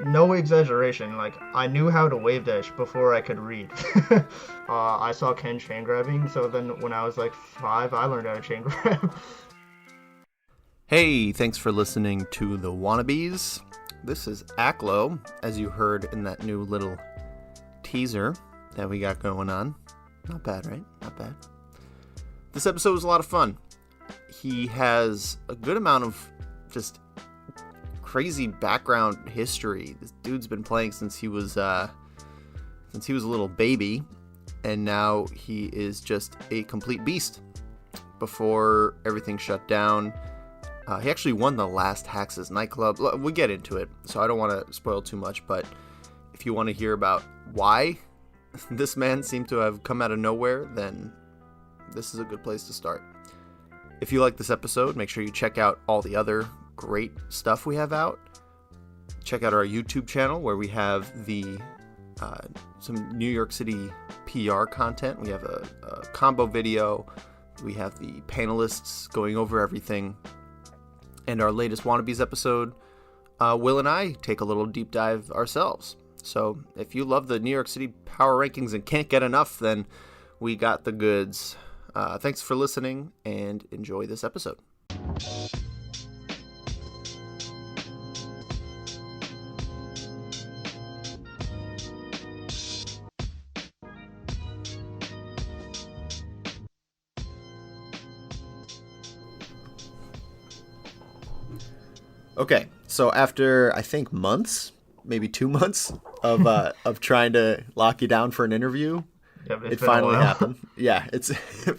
no exaggeration, like I knew how to wavedash before I could read. I saw Ken chain grabbing, so then when I was like 5, I learned how to chain grab. Hey, thanks for listening to the Wannabes. This is Aklo, as you heard in that new little teaser that we got going on. Not bad, right? Not bad. This episode was a lot of fun. He has a good amount of just crazy background history. This dude's been playing since he was a little baby, and now he is just a complete beast. Before everything shut down, he actually won the last Hax's Nightclub. We'll get into it, so I don't want to spoil too much, but if you want to hear about why this man seemed to have come out of nowhere, then this is a good place to start. If you like this episode, make sure you check out all the other great stuff we have out. Check out our YouTube channel where we have some New York City PR content. We have a combo video. We have the panelists going over everything. And our latest Wannabes episode, Will and I take a little deep dive ourselves. So if you love the New York City power rankings and can't get enough, then we got the goods. Thanks for listening and enjoy this episode. Okay, so after I think months, maybe 2 months of trying to lock you down for an interview, it finally happened. Yeah, it's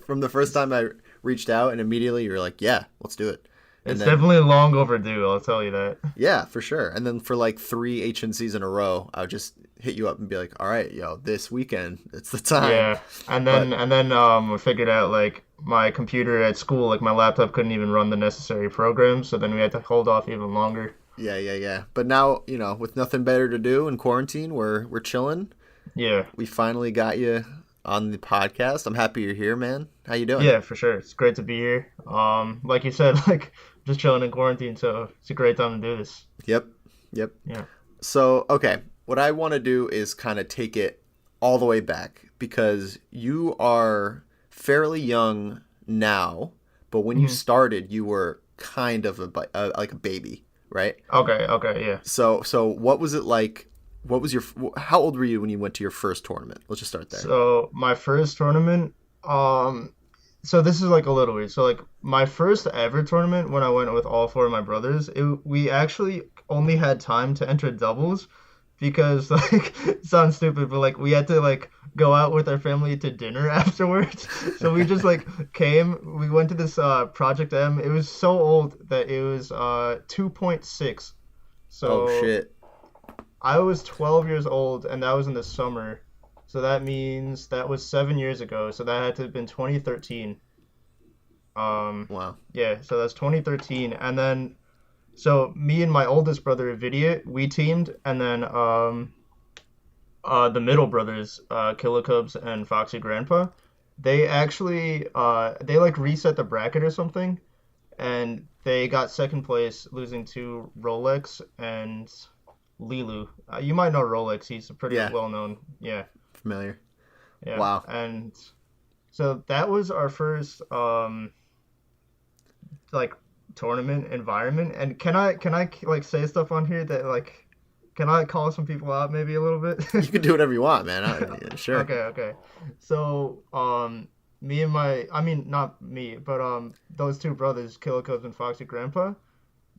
from the first time I reached out, and immediately you're like, "Yeah, let's do it." It's definitely long overdue, I'll tell you that. Yeah, for sure. And then for like 3 HNCs in a row, I would just hit you up and be like, "All right, yo, this weekend, it's the time." Yeah, and then we figured out like my computer at school, like my laptop couldn't even run the necessary programs, so then we had to hold off even longer. Yeah. But now, with nothing better to do in quarantine, we're chilling. Yeah. We finally got you on the podcast. I'm happy you're here, man. How you doing? Yeah, for sure. It's great to be here. Like you said, like just chilling in quarantine, so it's a great time to do this. Yep. Yeah. So, okay, what I want to do is kind of take it all the way back because you are fairly young now, but when you started, you were kind of like a baby, right? Okay, yeah. So what was it like? How old were you when you went to your first tournament? Let's just start there. So my first tournament, so this is like a little weird. So like my first ever tournament when I went with all 4 of my brothers, we actually only had time to enter doubles because like it sounds stupid, but like we had to like go out with our family to dinner afterwards. So we just like we went to this Project M. It was so old that it was 2.6. So oh shit. I was 12 years old, and that was in the summer. So that means that was 7 years ago. So that had to have been 2013. Wow. Yeah, so that's 2013. And then, so me and my oldest brother, Vidya, we teamed. And then the middle brothers, Killicubs and Foxy Grandpa, they actually, they like reset the bracket or something. And they got second place, losing to Rolex and Lilu. You might know Rolex. He's a pretty well-known. Yeah. Familiar. Yeah. Wow. And so that was our first like tournament environment. And can I like say stuff on here that like can I call some people out maybe a little bit? You can do whatever you want, man. Sure. Okay. So me and not me, but those 2 brothers, Killicubs and Foxy Grandpa,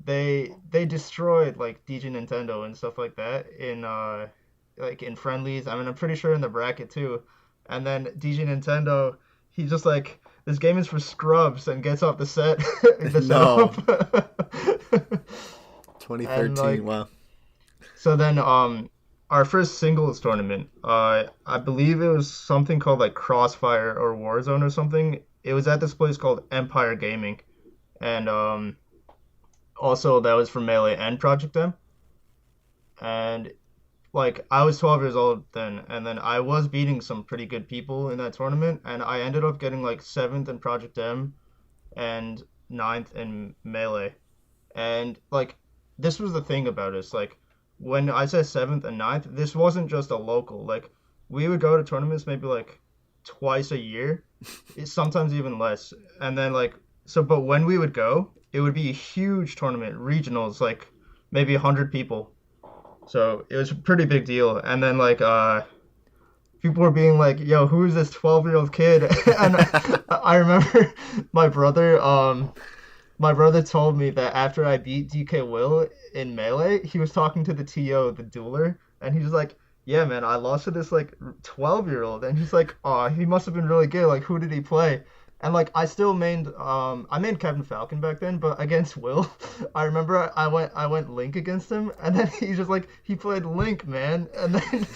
they destroyed like DJ Nintendo and stuff like that in like in friendlies. I mean, I'm pretty sure in the bracket too. And then DJ Nintendo, he just like, this game is for scrubs, and gets off the set. No. 2013. And, like, wow. So then our first singles tournament, I believe it was something called like Crossfire or Warzone or something. It was at this place called Empire Gaming, and also that was for Melee and Project M. And like I was 12 years old then, and then I was beating some pretty good people in that tournament, and I ended up getting like 7th in Project M and 9th in Melee. And like this was the thing about us, like when I said seventh and ninth, this wasn't just a local. Like we would go to tournaments maybe like twice a year, sometimes even less. And then like so, but when we would go, it would be a huge tournament, regionals, like maybe 100 people. So it was a pretty big deal. And then like people were being like, "Yo, who is this 12-year-old kid?" And I remember my brother my brother told me that after I beat DK Will in Melee, he was talking to the TO, the dueler, and he was like, "Yeah, man, I lost to this like 12-year-old." And he's like, "Oh, he must have been really good. Like, who did he play?" And like I still mained I mained Kevin Falcon back then, but against Will, I remember I went Link against him, and then he just like he played Link, man, and then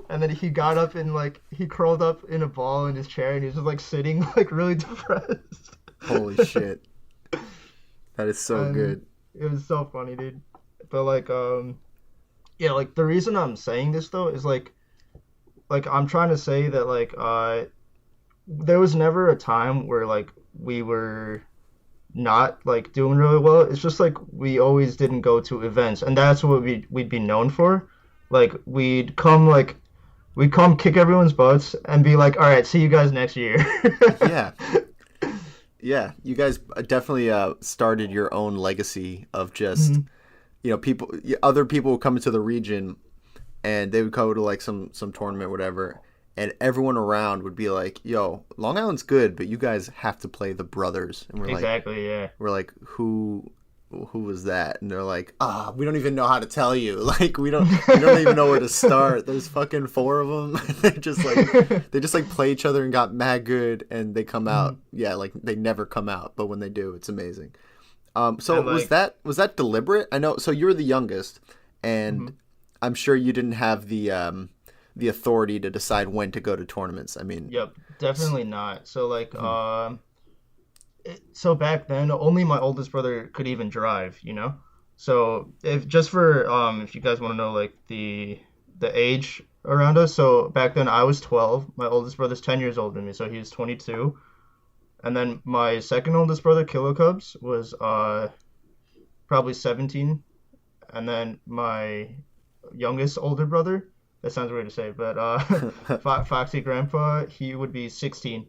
and then he got up and like he curled up in a ball in his chair, and he was just like sitting like really depressed. Holy shit. That is so And good. it was so funny, dude. But like yeah, like the reason I'm saying this though is like I'm trying to say that like there was never a time where like we were not like doing really well. It's just like we always didn't go to events, and that's what we'd be known for. Like we'd come kick everyone's butts and be like, "All right, see you guys next year." Yeah. Yeah, you guys definitely started your own legacy of just, Mhm. people, other people would come into the region and they would go to like some tournament, whatever, and everyone around would be like, "Yo, Long Island's good, but you guys have to play the Brothers." And Exactly, yeah. we're like, who was that? And they're like, we don't even know how to tell you. Like, we don't even know where to start. There's fucking four of them. they just play each other and got mad good, and they come out. Mhm. Yeah, like they never come out, but when they do, it's amazing. So And was that deliberate? I know. So you're the youngest, and mhm. I'm sure you didn't have the authority to decide when to go to tournaments. I mean, Yep, definitely not. So like mhm. so back then only my oldest brother could even drive, you know? So if just for if you guys want to know like the age around us, so back then I was 12, my oldest brother's 10 years older than me, so he was 22. And then my second oldest brother, Kilo Cubs, was probably 17. And then my youngest older brother, that sounds weird to say, but Foxy Grandpa, he would be 16.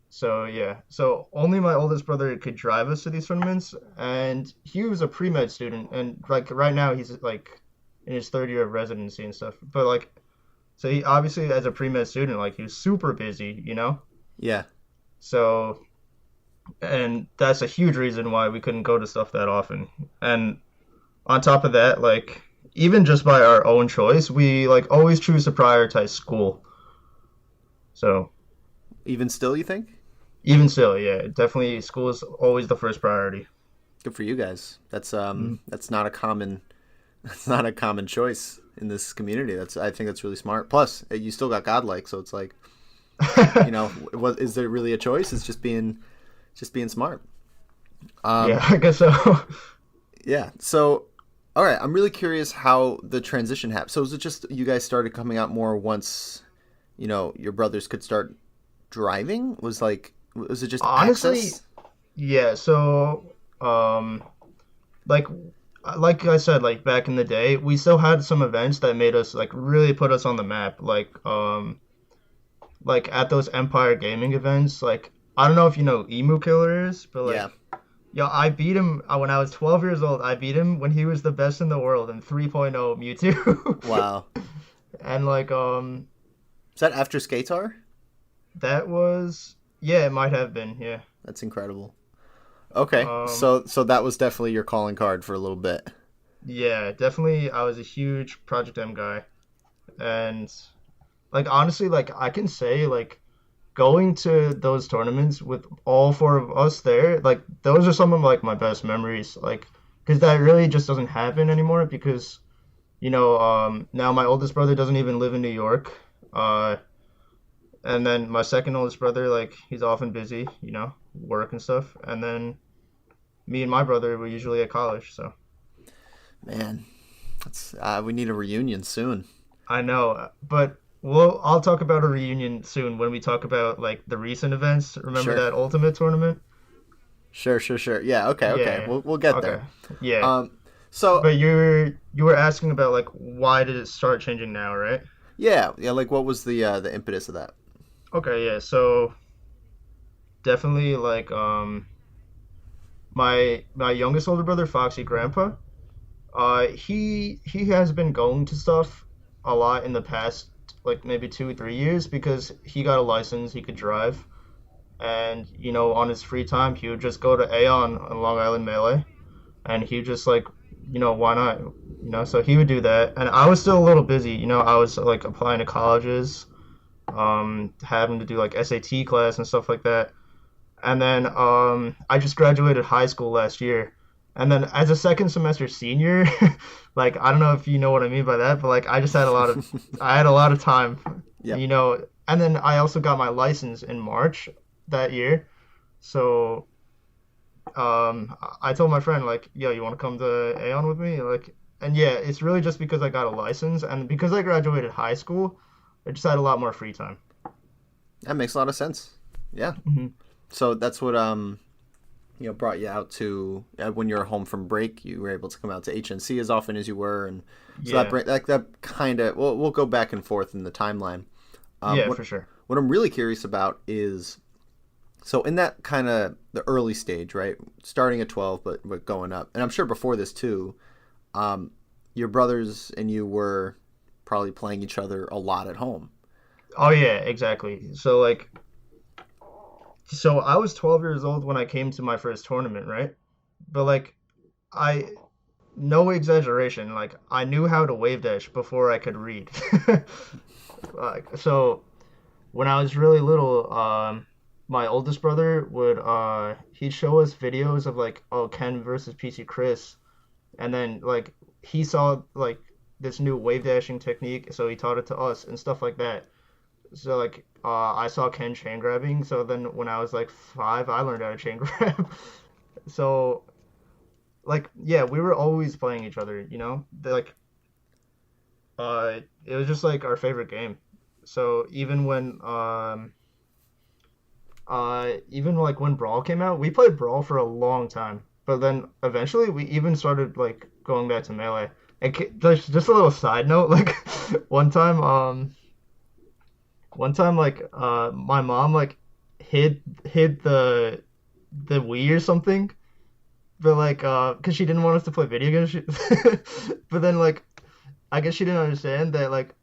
So yeah, so only my oldest brother could drive us to these tournaments, and he was a pre-med student, and like right now he's like in his third year of residency and stuff. But like, so he obviously as a pre-med student, like he was super busy, you know. Yeah. So and that's a huge reason why we couldn't go to stuff that often. And on top of that, like even just by our own choice, we like always choose to prioritize school. So Even still, you think? even still, yeah, definitely school is always the first priority. Good for you guys. That's Mhm. that's not a common that's not a common choice in this community. I think that's really smart. Plus, you still got godlike, so it's like, what is there really a choice? It's just being smart. Yeah, Um, I guess so. yeah. So, all right, I'm really curious how the transition happened. So, was it just you guys started coming out more once, your brothers could start driving? Was it just Honestly, access? yeah. So, like, like I said, like back in the day, we still had some events that made us like really put us on the map. Like at those Empire Gaming events. Like, I don't know if you know Emu Killer is, but Yeah. like, yo, I beat him when I was 12 years old. I beat him when he was the best in the world in 3.0 Mewtwo. Wow. And like, Is that after Skatar? that was, yeah, it might have been, yeah. That's incredible. Okay, Um, so that was definitely your calling card for a little bit. yeah, definitely. I was a huge Project M guy, and like honestly, like I can say, like going to those tournaments with all four of us there, like those are some of like my best memories. Like, because that really just doesn't happen anymore. Because now my oldest brother doesn't even live in New York. Uh, and then my second oldest brother, like he's often busy, work and stuff. And then me and my brother were usually at college, so. Man, we need a reunion soon. I know, but I'll talk about a reunion soon when we talk about like the recent events. Remember Sure, that Ultimate tournament? sure, sure, sure. Yeah, okay, okay. Yeah. We'll get Okay. there. Yeah. Um, So But you were asking about like why did it start changing now, right? yeah. Like, what was the impetus of that? Okay, yeah. So definitely like my youngest older brother, Foxy Grandpa, he has been going to stuff a lot in the past, like maybe 2 3 years, because he got a license, he could drive, and on his free time he would just go to Aeon on Long Island Melee, and he would just like, why not? So he would do that, and I was still a little busy. I was like applying to colleges, having to do like SAT class and stuff like that. And then I just graduated high school last year. And then as a second semester senior, like I don't know if you know what I mean by that, but like I had a lot of time, Yep. and then I also got my license in March that year. So I told my friend like, yo, you want to come to Aeon with me? Like, and yeah, it's really just because I got a license and because I graduated high school, I just had a lot more free time. That makes a lot of sense. Yeah. Hmm. So that's what brought you out to when you were home from break. You were able to come out to HNC as often as you were, and so Yeah, that kind of we'll go back and forth in the timeline. yeah, What for sure. I'm really curious about is so in that kind of the early stage, right? Starting at 12, but going up, and I'm sure before this too. Your brothers and you were probably playing each other a lot at home. Oh yeah, exactly. So I was 12 years old when I came to my first tournament, right? But like I no exaggeration, like I knew how to wavedash before I could read. Like so when I was really little, my oldest brother would he'd show us videos of like, oh, Ken versus PC Chris, and then like he saw like this new wave dashing technique, so he taught it to us and stuff like that. So like I saw Ken chain grabbing, so then when I was like 5, I learned how to chain grab. So like yeah, we were always playing each other, Like it was just like our favorite game. So even like when Brawl came out, we played Brawl for a long time. But then eventually we even started like going back to Melee. And just a little side note, like one time like my mom like hid the Wii or something, but like cuz she didn't want us to play video games. But then like I guess she didn't understand that like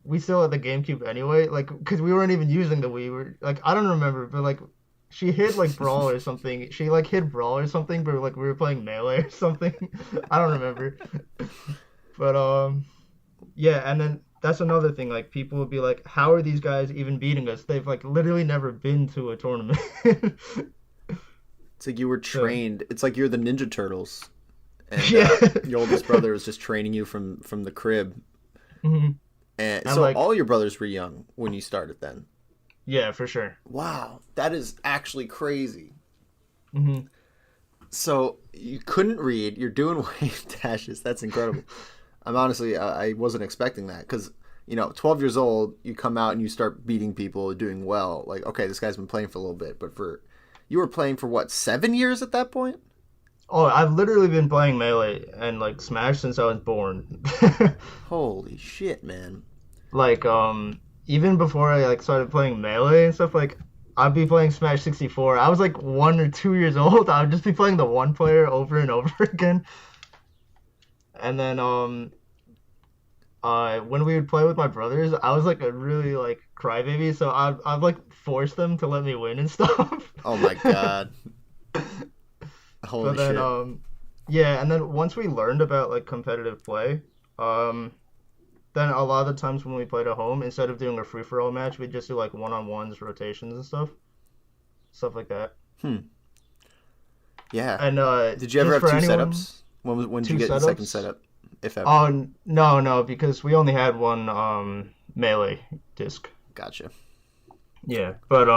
we still had the GameCube anyway, like cuz we weren't even using the Wii. We're like I don't remember, but like she hid like Brawl or something. She like hid Brawl or something, but like we were playing Melee or something. I don't remember. But yeah, and then that's another thing. Like people would be like, "How are these guys even beating us? They've like literally never been to a tournament." It's like you were So trained. It's like you're the Ninja Turtles, and yeah, your oldest brother was just training you from the crib. hmm And and so like all your brothers were young when you started then. yeah, for sure. Wow, that is actually crazy. Hmm. So you couldn't read. You're doing wave dashes. That's incredible. I'm honestly, I wasn't expecting that because 12 years old, you come out and you start beating people, doing well. Like, okay, this guy's been playing for a little bit, but you were playing for what, 7 years at that point? Oh, I've literally been playing Melee and like Smash since I was born. Holy shit, man. Like even before I like started playing Melee and stuff, like I'd be playing Smash 64. I was like 1 or 2 years old. I would just be playing the one player over and over again. And then when we would play with my brothers, I was like a really like crybaby, so I'd like force them to let me win and stuff. Oh my god. But Holy then shit. yeah, and then once we learned about like competitive play, then a lot of the times when we played at home, instead of doing a free for all match, we'd just do like one-on-ones, rotations and stuff like that. Hmm. Yeah. And Did you ever just have for two anyone, setups? When did you two get the second setups. setup, if ever? Oh no, because we only had one melee disc. Gotcha. Yeah, but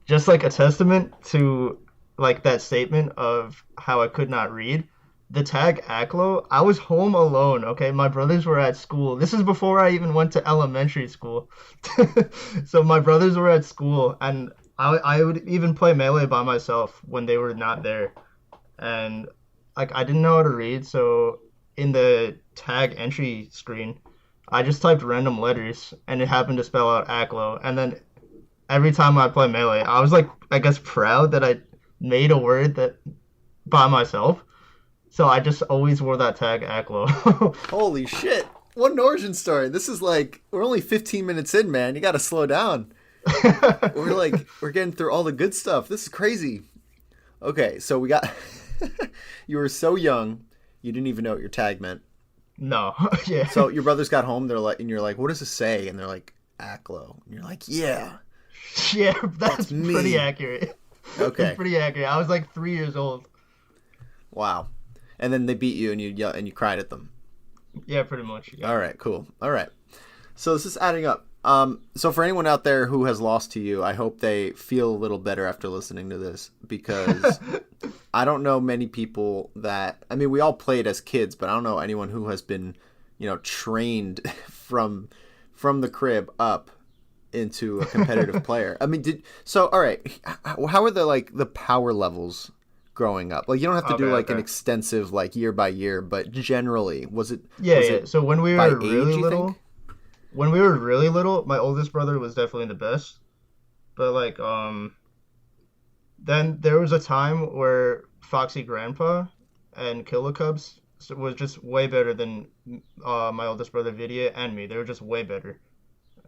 just like a testament to like that statement of how I could not read. The tag Aklo, I was home alone, okay? My brothers were at school. This is before I even went to elementary school. So my brothers were at school, and I would even play Melee by myself when they were not there. And like I didn't know how to read, so in the tag entry screen, I just typed random letters and it happened to spell out Aklo. And then every time I play Melee, I was like, I guess proud that I made a word that by myself. So I just always wore that tag Aklo. Holy shit. What an origin story. This is like, we're only 15 minutes in, man. You got to slow down. We're getting through all the good stuff. This is crazy. Okay, so we got, you were so young, you didn't even know what your tag meant. No, yeah. So your brothers got home, they're like, and you're like, what does it say? And they're like, Aklo. And you're like, yeah. Yeah, that's me. pretty accurate. Okay. That's pretty accurate. I was like 3 years old. Wow. And then they beat you and you cried at them. Yeah, pretty much. Yeah. All right, cool. All right. So this is adding up. So for anyone out there who has lost to you, I hope they feel a little better after listening to this, because I don't know many people that, I mean, we all played as kids, but I don't know anyone who has been, trained from the crib up into a competitive player. I mean, all right, how are the power levels growing up? Like, you don't have to do an extensive year by year, but generally, was it? Yeah. So when we were really age, little, my oldest brother was definitely the best. But then there was a time where Foxy Grandpa and Killer Cubs was just way better than my oldest brother Vidya and me. They were just way better.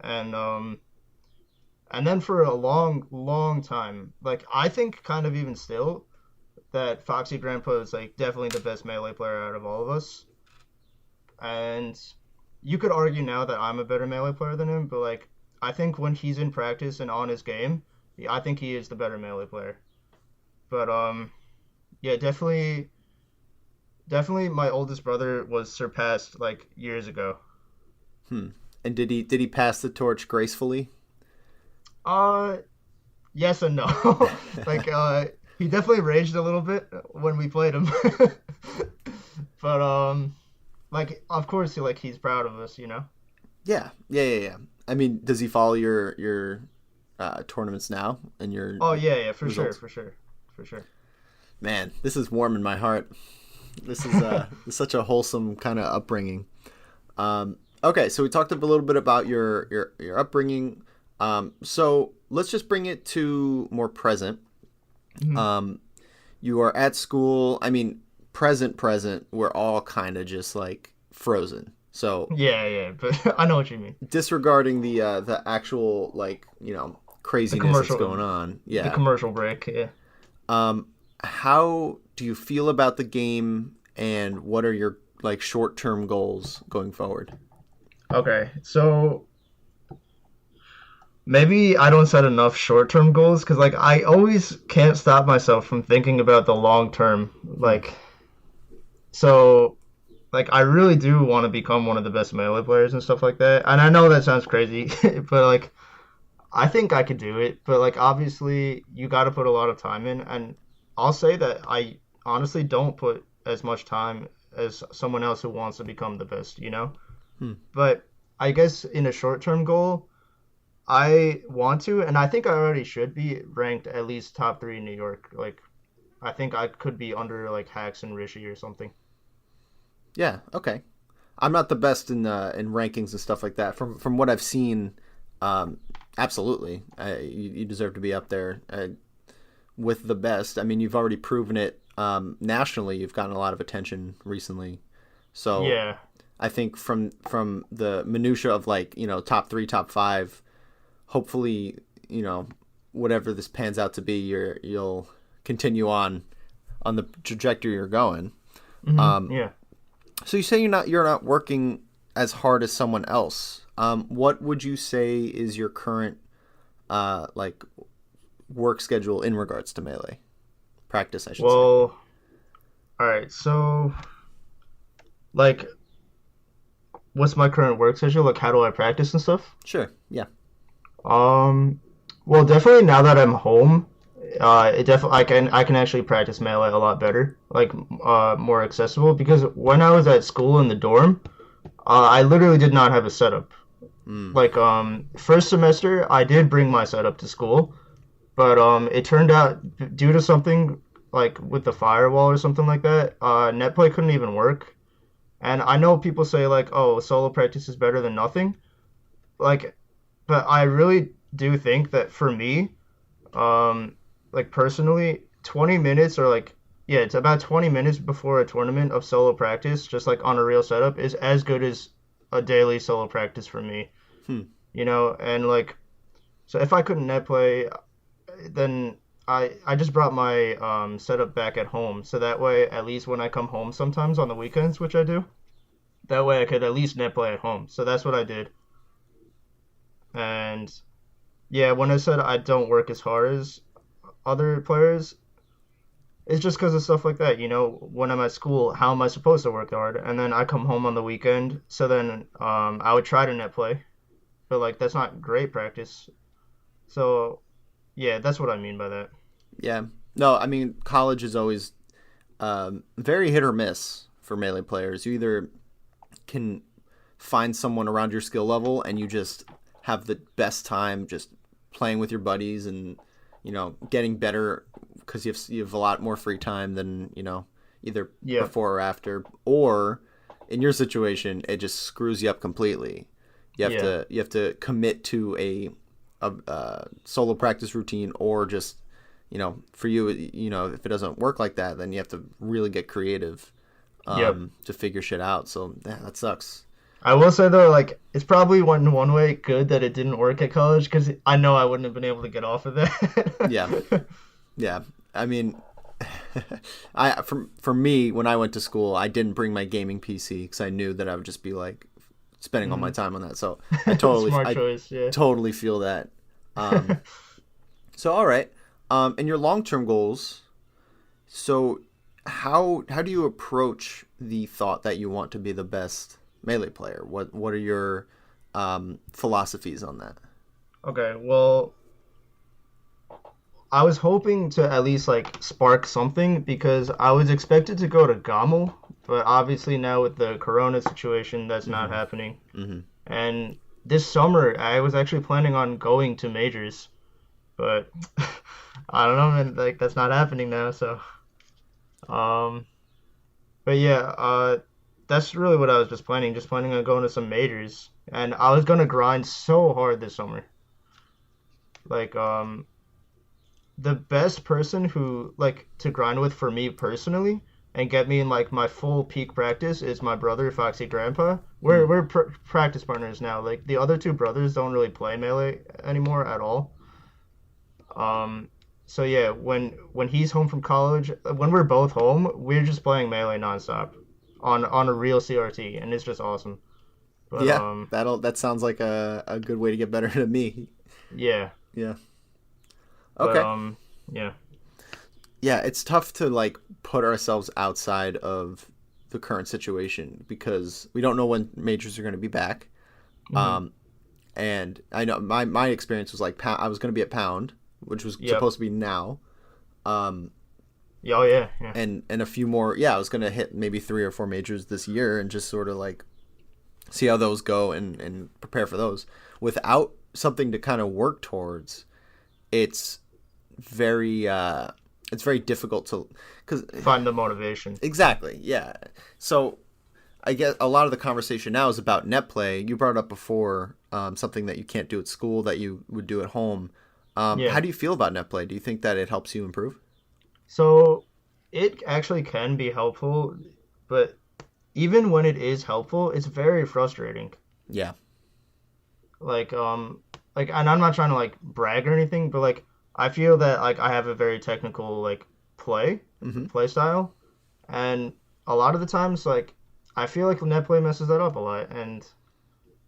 And then for a long, long time, I think kind of even still, that Foxy Grandpa is definitely the best Melee player out of all of us. And you could argue now that I'm a better Melee player than him, but I think when he's in practice and on his game, I think he is the better Melee player. But yeah, definitely my oldest brother was surpassed years ago. And did he pass the torch gracefully? Yes and no. He definitely raged a little bit when we played him. But of course he's proud of us, Yeah. I mean, does he follow your tournaments now and your Oh yeah, for results? For sure. Man, this is warming my heart. This is such a wholesome kind of upbringing. Okay, so we talked a little bit about your upbringing. So let's just bring it to more present. Mm-hmm. You are at school. I mean, present, we're all kind of just frozen. So yeah, but I know what you mean. Disregarding the actual craziness that's going on. Yeah. The commercial break, yeah. How do you feel about the game, and what are your short-term goals going forward? Okay, so maybe I don't set enough short-term goals, because I always can't stop myself from thinking about the long-term. I really do want to become one of the best Melee players and stuff like that. And I know that sounds crazy, but I think I could do it. But obviously you got to put a lot of time in, and I'll say that I honestly don't put as much time as someone else who wants to become the best, But I guess in a short-term goal, I want to, and I think I already should be ranked at least top 3 in New York. I think I could be under Hacks and Rishi or something. Yeah, okay. I'm not the best in rankings and stuff like that. From what I've seen, absolutely, you deserve to be up there with the best. I mean, you've already proven it nationally. You've gotten a lot of attention recently, so yeah. I think from the minutia of top 3, top 5, hopefully whatever this pans out to be, you'll continue on the trajectory you're going. Mm-hmm. Yeah. So you say you're not working as hard as someone else. What would you say is your current work schedule in regards to Melee practice? I should say. Well, all right. So, what's my current work schedule? How do I practice and stuff? Sure. Yeah. Well, definitely now that I'm home, I can actually practice Melee a lot better, more accessible, because when I was at school in the dorm, I literally did not have a setup. First semester I did bring my setup to school, but it turned out, due to something with the firewall or something like that, netplay couldn't even work. And I know people say like, oh, solo practice is better than nothing. Like, but I really do think that for me, um, like personally, 20 minutes or like, yeah, it's about 20 minutes before a tournament of solo practice, just like on a real setup, is as good as a daily solo practice for me, Hmm. and like, so if I couldn't net play, then I just brought my setup back at home, so that way at least when I come home sometimes on the weekends, which I do, that way I could at least net play at home. So that's what I did. And yeah, when I said I don't work as hard as other players, it's just because of stuff like that. When I'm at school, how am I supposed to work hard? And then I come home on the weekend, so then I would try to net play, but like that's not great practice. So yeah, that's what I mean by that. Yeah. No, I mean, college is always very hit or miss for Melee players. You either can find someone around your skill level and you just have the best time just playing with your buddies and getting better because you have a lot more free time than either Yeah, before or after, or in your situation it just screws you up completely. yeah, You have to commit to solo practice routine, or just for you, if it doesn't work like that, then you have to really get creative yep. to figure shit out. So yeah, that sucks. I will say though, like it's probably one way good that it didn't work at college because I know I wouldn't have been able to get off of Yeah, that. yeah. I mean, for me, when I went to school, I didn't bring my gaming PC because I knew that I would just be like spending all my Mhm. time on that. So Smart I choice, yeah. totally feel that. Um, so all right, and your long term goals. So how do you approach the thought that you want to be the best Melee player? What are your philosophies on that? Okay, well, I was hoping to at least like spark something because I was expected to go to Gamel, but obviously now with the Corona situation, that's not Mm-hmm. happening. Mm-hmm. And this summer, I was actually planning on going to majors, but I don't know, man. Like that's not happening now. So, um, but yeah, that's really what I was just planning on going to some majors, and I was gonna grind so hard this summer. Like, the best person who like to grind with for me personally and get me in like my full peak practice is my brother Foxy Grandpa. We're Hmm. we're practice partners now. Like the other two brothers don't really play melee anymore at all. Um, so yeah, when he's home from college, when we're both home, we're just playing melee nonstop on a real CRT, and it's just awesome. But Yeah, that sounds like a good way to get better than me. yeah, Yeah. but Okay. yeah, Yeah, it's tough to like put ourselves outside of the current situation because we don't know when majors are going to be back. hmm, Um, and I know my experience was like I was going to be at Pound, which was yep, supposed to be now. Um, yeah, oh yeah, yeah, and a few more. Yeah, I was going to hit maybe 3 or 4 majors this year and just sort of like see how those go and prepare for those. Without something to kind of work towards, it's very it's very difficult to because find the motivation. exactly, yeah. So I guess a lot of the conversation now is about net play. You brought up before something that you can't do at school that you would do at home. How Yeah. do you feel about net play? Do you think that it helps you improve? So it actually can be helpful, but even when it is helpful, it's very frustrating. Yeah. Like and I'm not trying to like brag or anything, but like I feel that like I have a very technical like play Mm-hmm. play style, and a lot of the times like I feel like net play messes that up a lot, and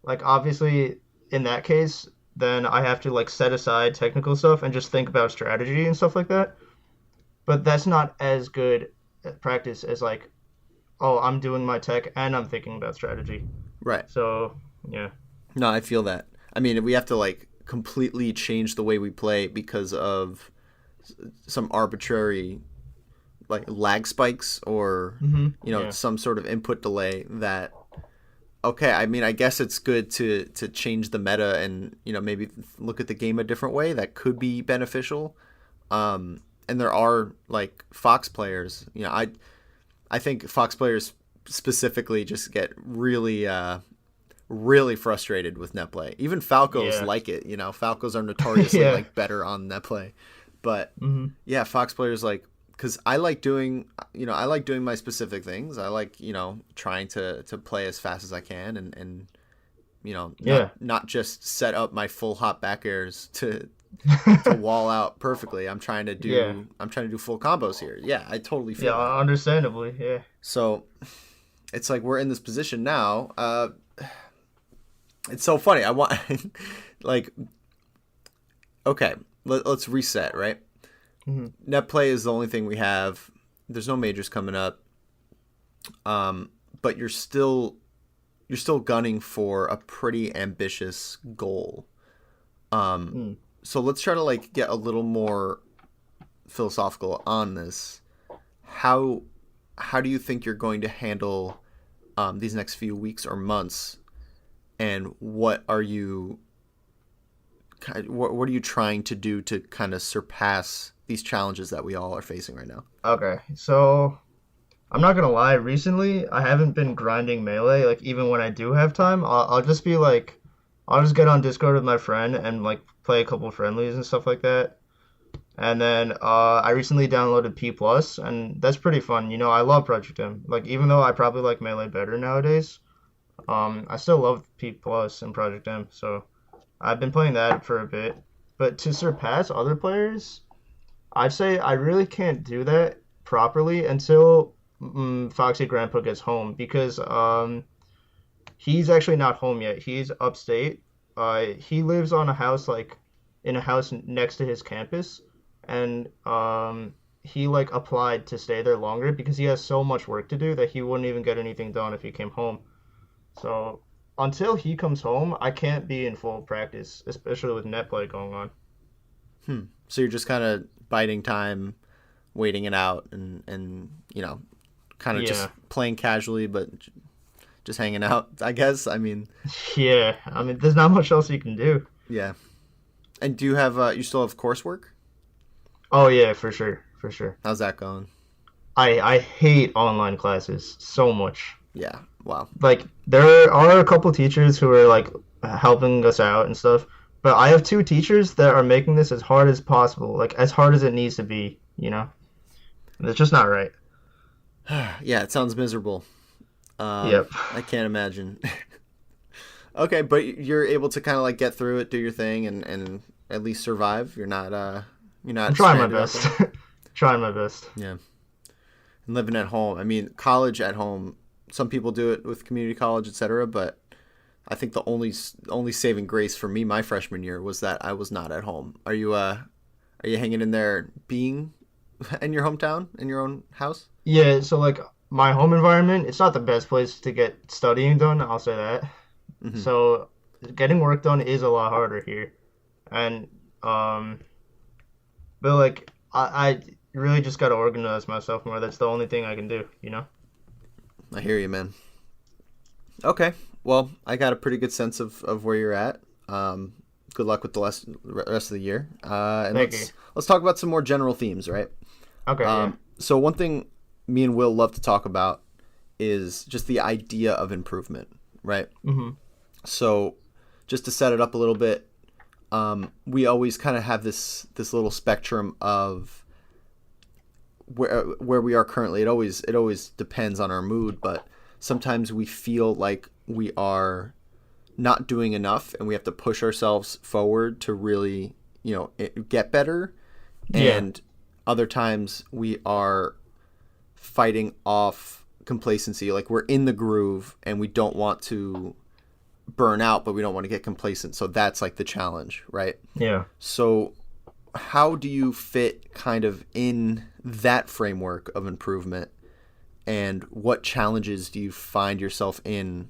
like obviously in that case, then I have to like set aside technical stuff and just think about strategy and stuff like that. But that's not as good at practice as like, oh, I'm doing my tech and I'm thinking about strategy. Right. So yeah, No, I feel that. I mean, we have to like completely change the way we play because of some arbitrary like lag spikes or yeah, some sort of input delay that okay, I mean, I guess it's good to change the meta and maybe look at the game a different way. That could be beneficial. And there are like Fox players. I think Fox players specifically just get really frustrated with netplay. Even Falcos Yeah. like it, Falcos are notoriously Yeah. like better on netplay. But Hmm. yeah, Fox players like, because I like doing my specific things. I like, trying to play as fast as I can and not Yeah. just set up my full hop back airs to wall out perfectly. Yeah. I'm trying to do full combos here. Yeah, I totally feel that. Yeah. Understandably. Yeah. So it's like we're in this position now. It's so funny. I want like okay, let's reset, right? Hmm. Net play is the only thing we have. There's no majors coming up. But you're still gunning for a pretty ambitious goal. Mm. So let's try to like get a little more philosophical on this. How do you think you're going to handle these next few weeks or months, and what are you trying to do to kind of surpass these challenges that we all are facing right now? Okay. So I'm not gonna lie. Recently, I haven't been grinding melee. Like even when I do have time, I'll just be like, I'll just get on Discord with my friend and like play a couple friendlies and stuff like that. And then I recently downloaded P Plus, and that's pretty fun. I love Project M. Like even though I probably like melee better nowadays, I still love P Plus and Project M. So I've been playing that for a bit. But to surpass other players, I'd say I really can't do that properly until Foxy Grandpa gets home because he's actually not home yet. He's upstate. He lives on a house like in a house next to his campus, and he like applied to stay there longer because he has so much work to do that he wouldn't even get anything done if he came home. So until he comes home, I can't be in full practice, especially with net play going on. So you're just kind of biding time, waiting it out, and kind of just Yeah, playing casually, but just hanging out, I guess. I mean, yeah. I mean, there's not much else you can do. yeah. And do you have you still have coursework? Oh yeah, for sure, for sure. How's that going? I hate online classes so much. Yeah. Wow. Like there are a couple teachers who are like helping us out and stuff, but I have two teachers that are making this as hard as possible, like as hard as it needs to be. And it's just not right. Yeah, it sounds miserable. Yep. I can't imagine. Okay, but you're able to kind of like get through it, do your thing, and at least survive. You're I'm not trying my stranded out best. there. Trying my best. Yeah, and living at home. I mean, college at home. Some people do it with community college, etc. But I think the only saving grace for me my freshman year was that I was not at home. Are you hanging in there, being in your hometown, in your own house? Yeah, so like my home environment, it's not the best place to get studying done, I'll say that. Hmm. So getting work done is a lot harder here. And but like I really just gotta organize myself more. That's the only thing I can do. I hear you, man. Okay. Well, I got a pretty good sense of where you're at. Good luck with the rest of the year. And Thank you. let's talk about some more general themes, right? Okay, yeah. So one thing me and Will love to talk about is just the idea of improvement, right? Hmm. So just to set it up a little bit, we always kind of have this little spectrum of where we are currently. It always depends on our mood, but sometimes we feel like we are not doing enough and we have to push ourselves forward to really get better. Yeah. And other times we are fighting off complacency, like we're in the groove and we don't want to burn out, but we don't want to get complacent. So that's like the challenge, right? Yeah. So how do you fit kind of in that framework of improvement, and what challenges do you find yourself in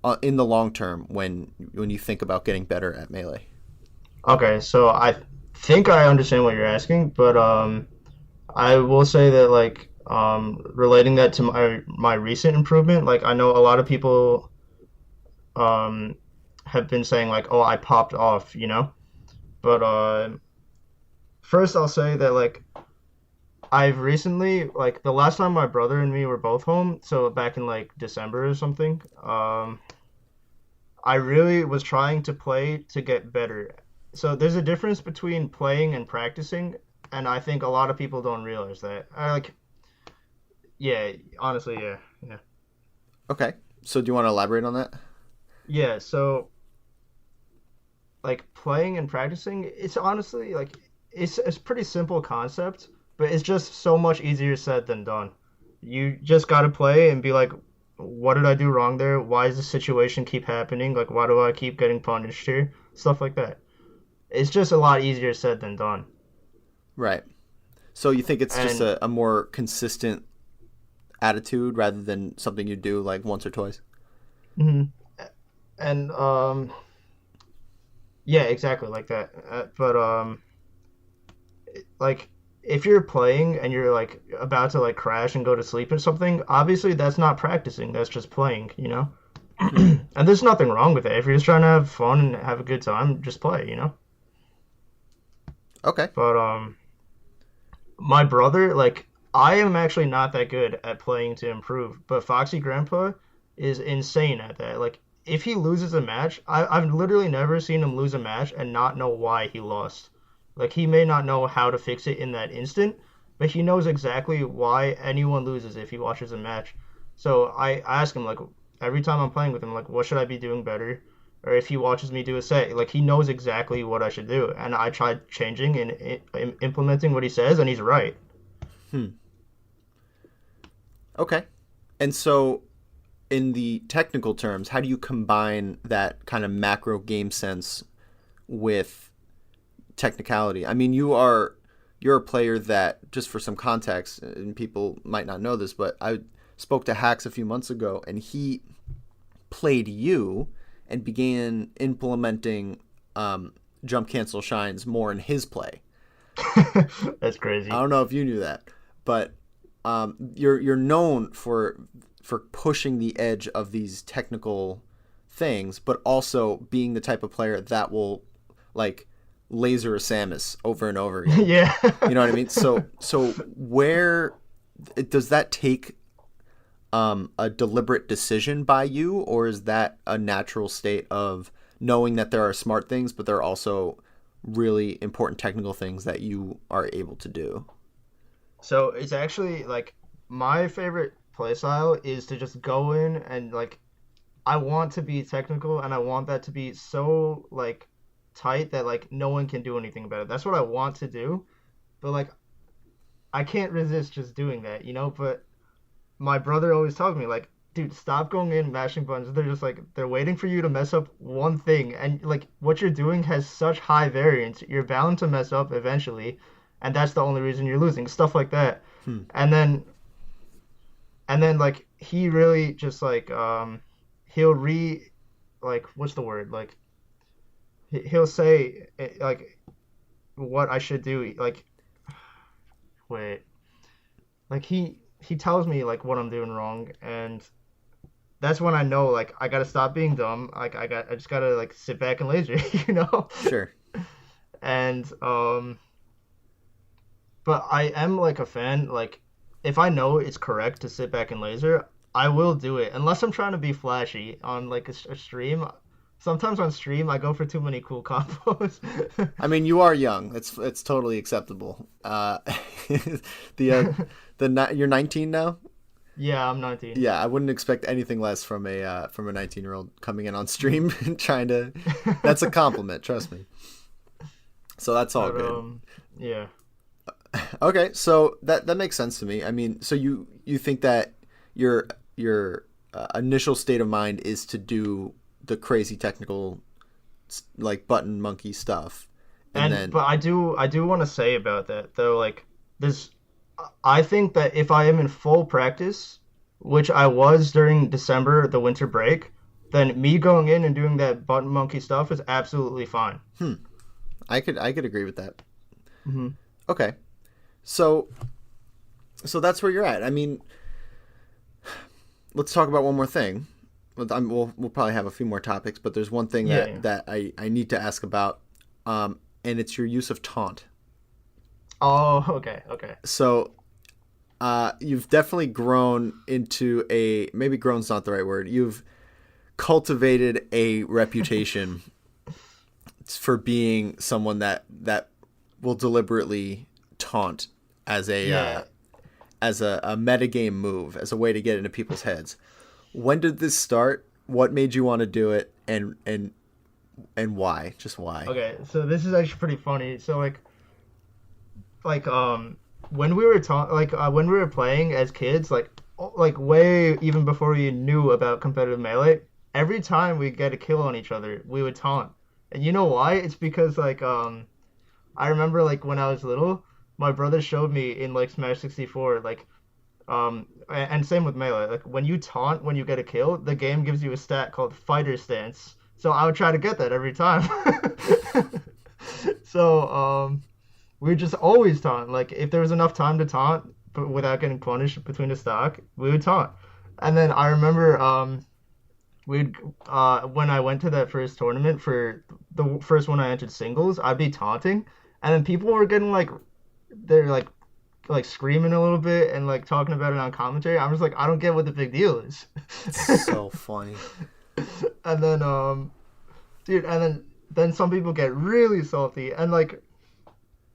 the long term when you think about getting better at melee? Okay, so I think I understand what you're asking, but I will say that like relating that to my recent improvement, like I know a lot of people have been saying like, oh, I popped off. But first I'll say that like I've recently, like the last time my brother and me were both home, so back in like December or something, I really was trying to play to get better. So there's a difference between playing and practicing, and I think a lot of people don't realize that. Yeah, honestly, yeah, yeah, Okay. So do you want to elaborate on that? yeah. So like playing and practicing, it's honestly like it's pretty simple concept, but it's just so much easier said than done. You just gotta play and be like, what did I do wrong there? Why does this situation keep happening? Like, why do I keep getting punished here? Stuff like that. It's just a lot easier said than done. Right. So you think it's just And a more consistent attitude rather than something you do like once or twice? mhm. and yeah, exactly like that. But like if you're playing and you're like about to like crash and go to sleep or something, obviously that's not practicing. That's just playing, you know. Hmm. And there's nothing wrong with it. If you're just trying to have fun and have a good time, just play, you know. Okay. But my brother, like, I am actually not that good at playing to improve, but Foxy Grandpa is insane at that. Like, if he loses a match, I've literally never seen him lose a match and not know why he lost. Like, he may not know how to fix it in that instant, but he knows exactly why anyone loses if he watches a match. So I ask him, like, every time I'm playing with him, like, what should I be doing better? Or if he watches me do a set, like he knows exactly what I should do, and I tried changing and implementing what he says, and he's right. Hmm. Okay. And so in the technical terms, how do you combine that kind of macro game sense with technicality? I mean, you're a player that, just for some context, and people might not know this, but I spoke to Hacks a few months ago, and he played you and began implementing jump cancel shines more in his play. That's I crazy. don't know if you knew that, but you're known for pushing the edge of these technical things, but also being the type of player that will like laser a Samus over and over again. Yeah. You know what I mean? So where does that take a deliberate decision by you, or is that a natural state of knowing that there are smart things, but there are also really important technical things that you are able to do? So it's actually like my favorite playstyle is to just go in and like I want to be technical and I want that to be so like tight that like no one can do anything about it. That's what I want to do, but like I can't resist just doing that, you know? But my brother always tells me like, dude, stop going in mashing buttons. They're just like they're waiting for you to mess up one thing, and like what you're doing has such high variance. You're bound to mess up eventually, and that's the only reason you're losing. Stuff like that, Hmm. and then like he really just like he'll like what's the word like he'll say like what I should do like wait like he tells me like what I'm doing wrong, and that's when I know like I gotta stop being dumb. Like I just gotta like sit back and laser, you know. Sure. And but I am like a fan. Like if I know it's correct to sit back and laser, I will do it unless I'm trying to be flashy on like a stream. Sometimes on stream I go for too many cool combos. I mean, you are young. It's totally acceptable. The you're 19 now. Yeah, I'm 19. Yeah, I wouldn't expect anything less from a 19-year-old coming in on stream and trying to. That's a compliment, trust me. So that's all But good. yeah. Okay, so that makes sense to me. I mean, so you think that your initial state of mind is to do the crazy technical like button monkey stuff, and And then but I do want to say about that though, like this I think that if I am in full practice, which I was during December, the winter break, then me going in and doing that button monkey stuff is absolutely fine. I could agree with that. Hmm. Okay, so that's where you're at. I mean, let's talk about one more thing. We'll probably have a few more topics, but there's one thing Yeah, yeah. that I need to ask about, and it's your use of taunt. Oh, okay, okay. So you've definitely grown into a, maybe grown's not the right word. You've cultivated a reputation for being someone that will deliberately taunt as Yeah. a metagame move, as a way to get into people's heads. When did this start? What made you want to do it, and why? Just why? Okay, so this is actually pretty funny. So like when we were when we were playing as kids, like way even before we knew about competitive melee, every time we get a kill on each other, we would taunt. And you know why? It's because I remember like when I was little, my brother showed me in like Smash 64 and same with melee. Like when you taunt when you get a kill, the game gives you a stat called fighter stance. So I would try to get that every time. So we would just always taunt. Like if there was enough time to taunt, but without getting punished between the stock, we would taunt. And then I remember we'd when I went to that first tournament for the first one I entered singles, I'd be taunting, and then people were getting they're like screaming a little bit and like talking about it on commentary. I'm just like, I don't get what the big deal is. So funny. And then dude, and then some people get really salty, and like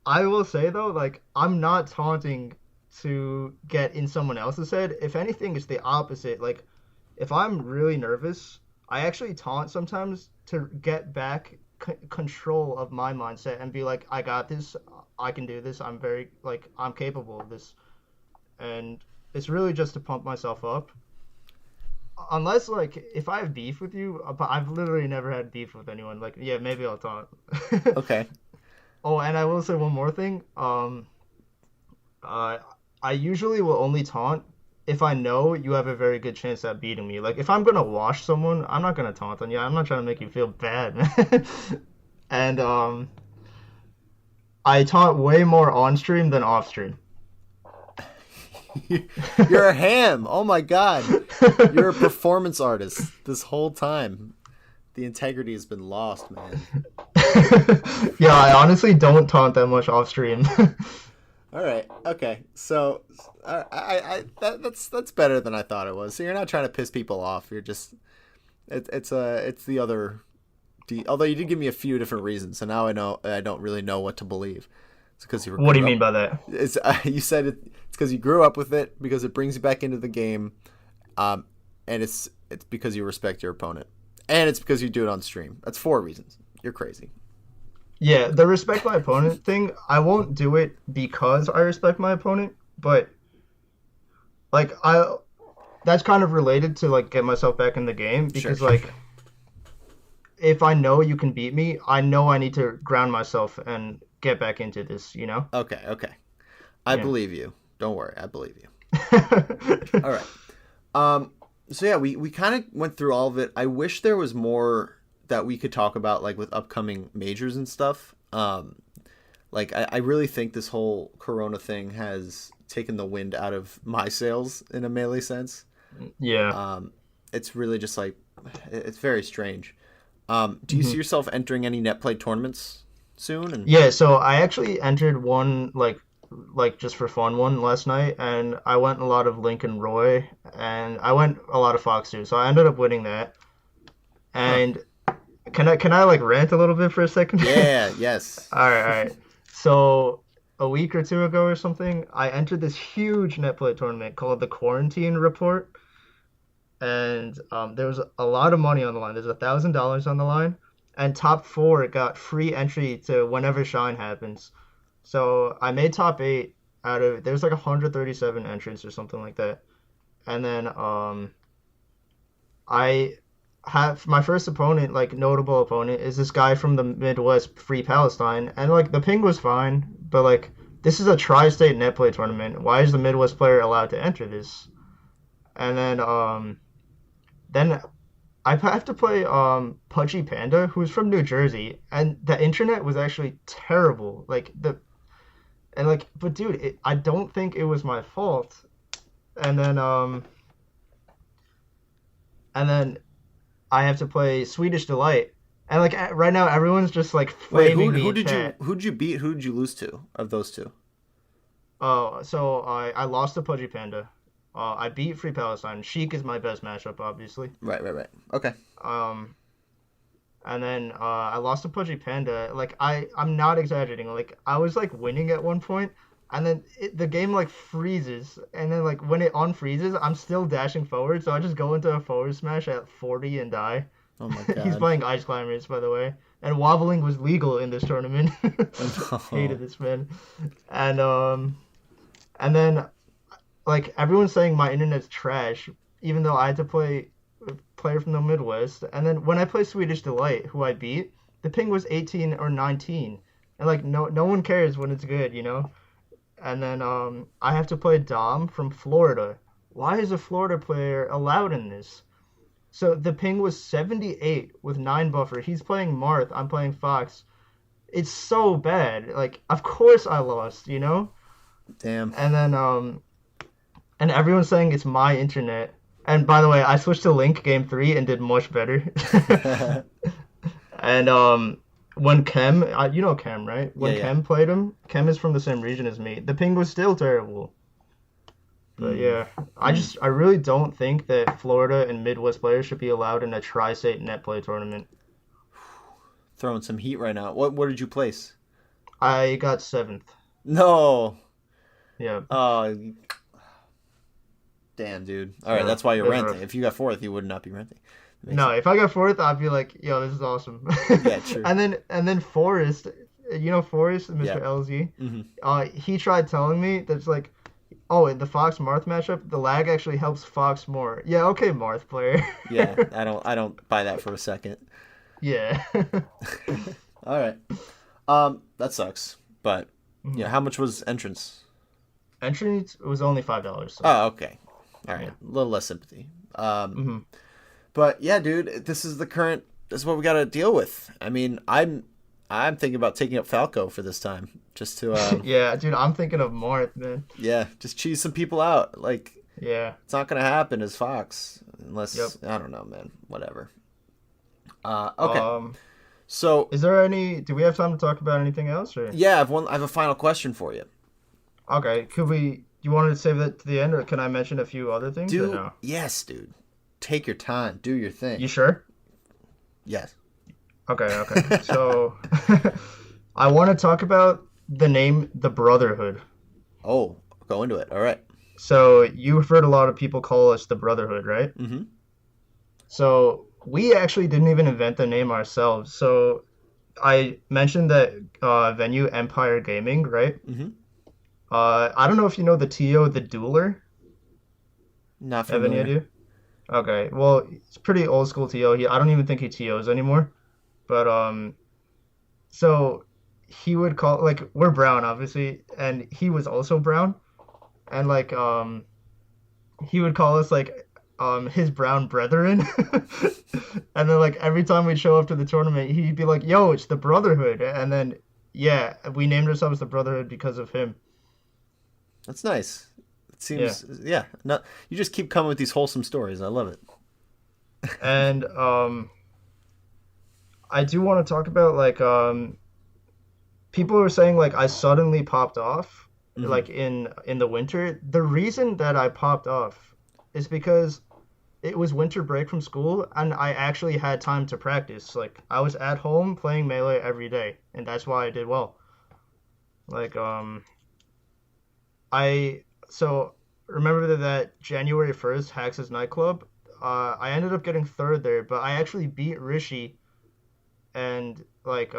I will say though, like I'm not taunting to get in someone else's head. If anything, it's the opposite. Like if I'm really nervous, I actually taunt sometimes to get back control of my mindset and be like, I got this, I can do this, I'm capable of this. And it's really just to pump myself up. Unless like if I have beef with you, but I've literally never had beef with anyone. Like yeah, maybe I'll taunt. Okay. Oh, and I will say one more thing. Uh, I usually will only taunt if I know you have a very good chance at beating me. Like if I'm gonna wash someone, I'm not gonna taunt on you. I'm not trying to make you feel bad, man. And I taunt way more on stream than off stream. You're a ham. Oh my god. You're a performance artist this whole time. The integrity has been lost, man. Yeah, I honestly don't taunt that much off stream. All right. Okay. So, that's better than I thought it was. So you're not trying to piss people off. You're just it's the other. Although you did give me a few different reasons, so now I don't really know what to believe. It's because you were. What do you mean by that? You said it's because you grew up with it, because it brings you back into the game, and it's because you respect your opponent, and it's because you do it on stream. That's 4 reasons. You're crazy. Yeah, the respect my opponent thing, I won't do it because I respect my opponent, but like that's kind of related to like get myself back in the game, because Sure. like if I know you can beat me, I know I need to ground myself and get back into this, you know? Okay. I Yeah. believe you. Don't worry. I believe you. All right. So yeah, we kind of went through all of it. I wish there was more that we could talk about, like with upcoming majors and stuff. Like I really think this whole Corona thing has taken the wind out of my sails in a melee sense. Yeah. It's really just like, it's very strange. Do you see yourself entering any netplay tournaments soon? And Yeah, so I actually entered one like just for fun one last night, and I went a lot of Lincoln Roy, and I went a lot of Fox too, so I ended up winning that. And can I like rant a little bit for a second? yeah, yes. All right. So a week or two ago or something, I entered this huge netplay tournament called the Quarantine Report, and there was a lot of money on the line. There's $1,000 on the line, and top four got free entry to whenever Shine happens. So I made top eight out of there's like 137 entrants or something like that, and then I have my first opponent, like notable opponent, is this guy from the Midwest, Free Palestine, and like the ping was fine, but like this is a tri-state netplay tournament. Why is the Midwest player allowed to enter this? And then I have to play Pudgy Panda, who's from New Jersey, and the internet was actually terrible. But dude, I don't think it was my fault. And then I have to play Swedish Delight, and like right now everyone's just like Wait, flaming me in who did chat. you beat? Who did you lose to of those two? So I lost to Pudgy Panda. I beat Free Palestine. Sheik is my best matchup, obviously. Right. Okay. Um, and then I lost to Pudgy Panda. Like I'm not exaggerating. Like I was like winning at one point, and then the game like freezes, and then like when it unfreezes, I'm still dashing forward, so I just go into a forward smash at 40 and die. Oh my He's god. playing Ice Climbers, by the way, and wobbling was legal in this tournament. No. Hated this man, and then like everyone's saying my internet's trash, even though I had to play a player from the Midwest. And then when I play Swedish Delight, who I beat, the ping was 18 or 19, and like no one cares when it's good, you know. And then I have to play Dom from Florida. Why is a Florida player allowed in this? So the ping was 78 with 9 buffer. He's playing Marth. I'm playing Fox. It's so bad. Like, of course I lost, you know? Damn. And then and everyone's saying it's my internet. And by the way, I switched to Link game 3 and did much better. And when Kem, you know Kem, right? When Yeah. Kem played him, Kem is from the same region as me. The ping was still terrible. But yeah, I really don't think that Florida and Midwest players should be allowed in a tri-state netplay tournament. Throwing some heat right now. What did you place? I got 7th. No. Yeah. Oh, damn, dude. All right, Yeah, that's why you're that's renting. rough. If you got fourth, you would not be renting. Makes No, if I got 4th, I'd be like, yo, this is awesome. Yeah, true. And then Forrest, you know Forrest, Mr. Yeah. LZ. Mm-hmm. He tried telling me that's like, oh, in the Fox Marth matchup, the lag actually helps Fox more. Yeah, okay, Marth player. Yeah, I don't buy that for a second. Yeah. All right. That sucks. But yeah, how much was entrance? Entrance was only $5. So. Oh, okay. All right, Yeah. a little less sympathy. Mhm. But yeah, dude, this is what we got to deal with. I mean, I'm thinking about taking up Falco for this time, just to Yeah, dude, I'm thinking of Marth, man. yeah, just cheese some people out. Like Yeah. it's not gonna happen as Fox unless Yep. I don't know, man. Whatever. Okay. Um, So do we have time to talk about anything else or? yeah, I have a final question for you. Okay, you wanted to save that to the end or can I mention a few other things or no? Yes, dude. Take your time. Do your thing. You sure? Yes. Okay. So I want to talk about the name The Brotherhood. Oh, go into it. All right. So you've heard a lot of people call us the Brotherhood, right? Mm-hmm. So we actually didn't even invent the name ourselves. So I mentioned that venue Empire Gaming, right? Mm-hmm. I don't know if you know the TO, the Dueler. Not Have any familiar. idea? Okay, well, it's pretty old school TO. I don't even think he TOs anymore. But so he would call like we're brown, obviously, and he was also brown, and like he would call us like his brown brethren, and then like every time we'd show up to the tournament, he'd be like, "Yo, it's the Brotherhood," and then yeah, we named ourselves the Brotherhood because of him. That's nice. It seems yeah. Not you just keep coming with these wholesome stories. I love it. And I do want to talk about like people are saying like I suddenly popped off like in the winter. The reason that I popped off is because it was winter break from school and I actually had time to practice. Like I was at home playing Melee every day and that's why I did well. Like so remember that January 1st Hax's Nightclub? I ended up getting third there, but I actually beat Rishi and like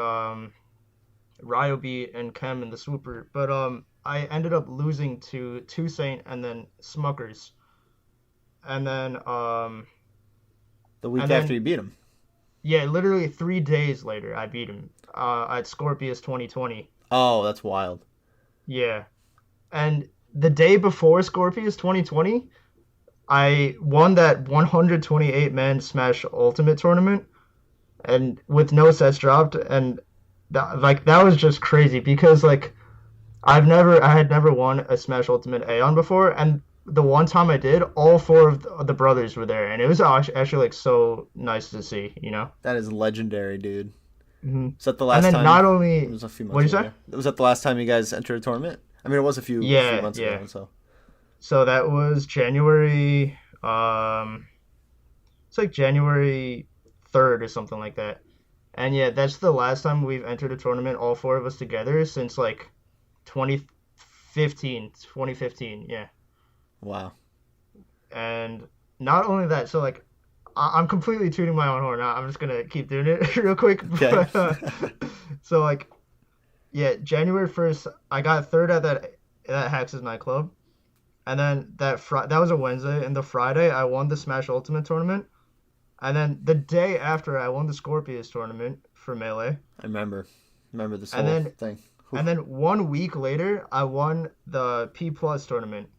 Ryobi and Kem in the Swooper. But I ended up losing to Saint and then Smuckers. And then The week and after then you beat him. yeah, literally 3 days later I beat him at Scorpius 2020. Oh, that's wild. Yeah. And the day before Scorpius 2020, I won that 128-man Smash Ultimate tournament and with no sets dropped and that was just crazy because like I had never won a Smash Ultimate Aeon before and the one time I did, all 4 of the brothers were there and it was actually like so nice to see, you know. That is legendary, dude. Mm-hmm. Was that the And last then time? not only It was a few what did months you say? ago. Was that the last time you guys entered a tournament? I mean, it was a few Yeah, months yeah. ago, so. So that was January. It's like January 3rd or something like that. And yeah, that's the last time we've entered a tournament, all four of us together, since like 2015. 2015, yeah. Wow. And not only that, so like I'm completely tooting my own horn. I'm just gonna keep doing it real quick. Okay. So like yeah, January 1st, I got third at that Hax's nightclub, and then that was a Wednesday, and the Friday I won the Smash Ultimate tournament, and then the day after I won the Scorpius tournament for Melee, I remember this and whole then thing. and then 1 week later I won the P Plus tournament,